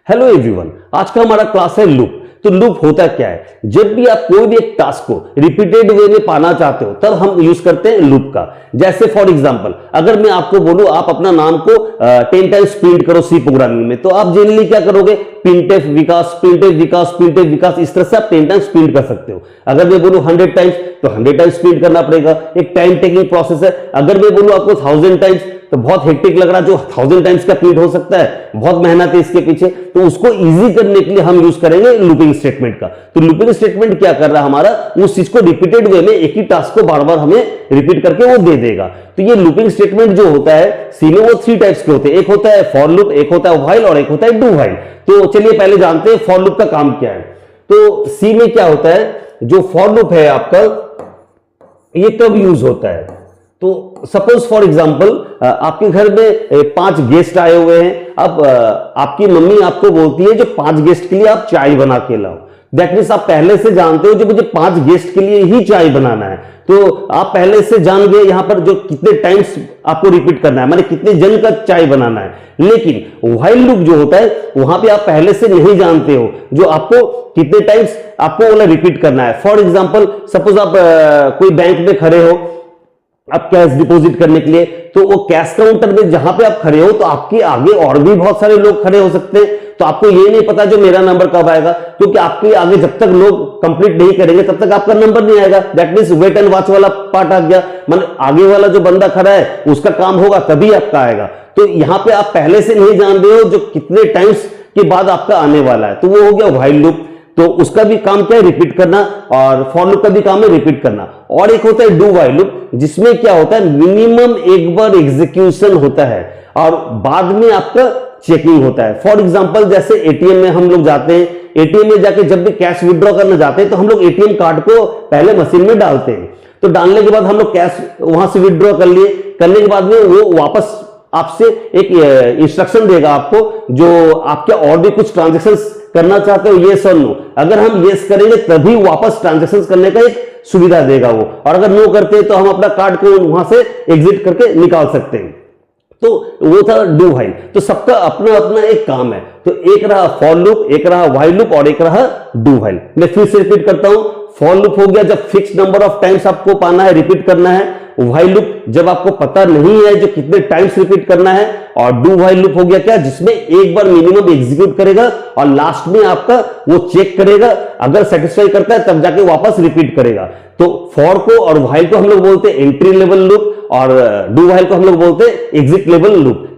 Hello everyone, आज का हमारा क्लास है लूप। तो लूप होता क्या है? जब भी आप कोई भी एक टास्क को रिपीटेड वे में पाना चाहते हो तब हम यूज करते हैं लूप का। जैसे फॉर एग्जांपल अगर मैं आपको बोलूं आप अपना नाम को 10 टाइम्स प्रिंट करो सी प्रोग्रामिंग में, तो आप जनरली क्या करोगे? प्रिंटफ विकास, प्रिंटफ विकास, प्रिंटफ विकास, इस तरह से आप 10 टाइम्स प्रिंट कर सकते हो। अगर मैं बोलूं 100 टाइम्स तो 100 टाइम्स प्रिंट करना पड़ेगा, एक टाइम टेकिंग प्रोसेस है। अगर मैं बोलूं आपको 1000 टाइम्स तो बहुत हेक्टिक लग रहा है, जो 1000 टाइम्स का प्रिंट हो सकता है, बहुत मेहनत है इसके पीछे। तो उसको इजी करने के लिए हम यूज करेंगे लूपिंग स्टेटमेंट का। तो लूपिंग स्टेटमेंट क्या कर रहा है हमारा, उस चीज को रिपीटेड वे में एक ही टास्क को बार बार हमें रिपीट करके वो दे देगा। तो ये लूपिंग स्टेटमेंट जो होता है सी में वो 3 टाइप्स के होते हैं। एक होता है फॉर लूप, एक होता है व्हाइल और एक होता है डू व्हाइल। तो चलिए पहले जानते हैं फॉर लूप का काम क्या है। तो सी में क्या होता है, जो फॉर लूप है आपका ये कब यूज होता है? तो सपोज फॉर एग्जांपल आपके घर में 5 गेस्ट आए हुए हैं। अब आपकी मम्मी आपको बोलती है जो 5 गेस्ट के लिए आप चाय बना के लाओ। दैट मीन्स आप पहले से जानते हो जो मुझे 5 गेस्ट के लिए ही चाय बनाना है। तो आप पहले से जान गए यहां पर जो कितने टाइम्स आपको रिपीट करना है, माने कितने जन का चाय बनाना है। लेकिन व्हाइल लूप जो होता है वहां पे आप पहले से नहीं जानते हो जो आपको कितने टाइम्स आपको वाला रिपीट करना है। फॉर एग्जांपल सपोज आप कोई बैंक में खड़े हो आप कैश डिपॉजिट करने के लिए, तो वो कैश काउंटर में जहां पे आप खड़े हो तो आपके आगे और भी बहुत सारे लोग खड़े हो सकते हैं। तो आपको ये नहीं पता जो मेरा नंबर कब आएगा, क्योंकि आपके आगे जब तक लोग कंप्लीट नहीं करेंगे तब तक आपका नंबर नहीं आएगा। That means wait and watch वाला पार्ट आ गया, माने आगे वाला जो बंदा खड़ा है उसका काम होगा तभी आपका आएगा। तो यहां पे आप पहले से नहीं जान रहे हो जो कितने टाइम्स के बाद आपका आने वाला है, तो वो हो गया व्हाइल लूप। तो उसका भी काम क्या है? रिपीट करना। और फॉर लूप का भी काम है रिपीट करना। और एक होता है डू व्हाइल लूप, जिसमें क्या होता है मिनिमम एक बार एग्जीक्यूशन होता है और बाद में आपका चेकिंग होता है। फॉर एग्जांपल जैसे एटीएम में हम लोग जाते हैं, एटीएम में जाके जब भी कैश विड्रॉ करना चाहते हैं तो हम लोग एटीएम कार्ड को पहले मशीन में डालते हैं। तो डालने के बाद हम लोग कैश वहां से विड्रॉ कर लिए, करने के बाद में वो वापस आपसे एक इंस्ट्रक्शन देगा आपको, जो आपके और भी कुछ ट्रांजेक्शंस करना चाहते हो येस और नो। अगर हम येस करेंगे तभी वापस ट्रांजेक्शन करने का एक सुविधा देगा वो, और अगर नो करते हैं तो हम अपना कार्ड को वहां से एग्जिट करके निकाल सकते हैं। तो वो था डू व्हाइल। तो सबका अपना अपना एक काम है। तो एक रहा फॉर लूप, एक रहा व्हाइल लूप और एक रहा डू व्हाइल। मैं फिर से रिपीट करता हूं, फॉर लूप हो गया जब फिक्स नंबर ऑफ टाइम्स आपको पाना है, रिपीट करना है। व्हाइल लूप जब आपको पता नहीं है जो कितने टाइम्स रिपीट करना है। और डू व्हाइल लूप हो गया क्या, जिसमें एक बार मिनिमम एग्जीक्यूट करेगा और लास्ट में आपका वो चेक करेगा, अगर सेटिस्फाई करता है तब जाके वापस रिपीट करेगा। तो फॉर को और व्हाइल को हम लोग बोलते हैं एंट्री लेवल लूप और डू व्हाइल को हम लोग बोलते हैं एग्जिट लेवल लूप।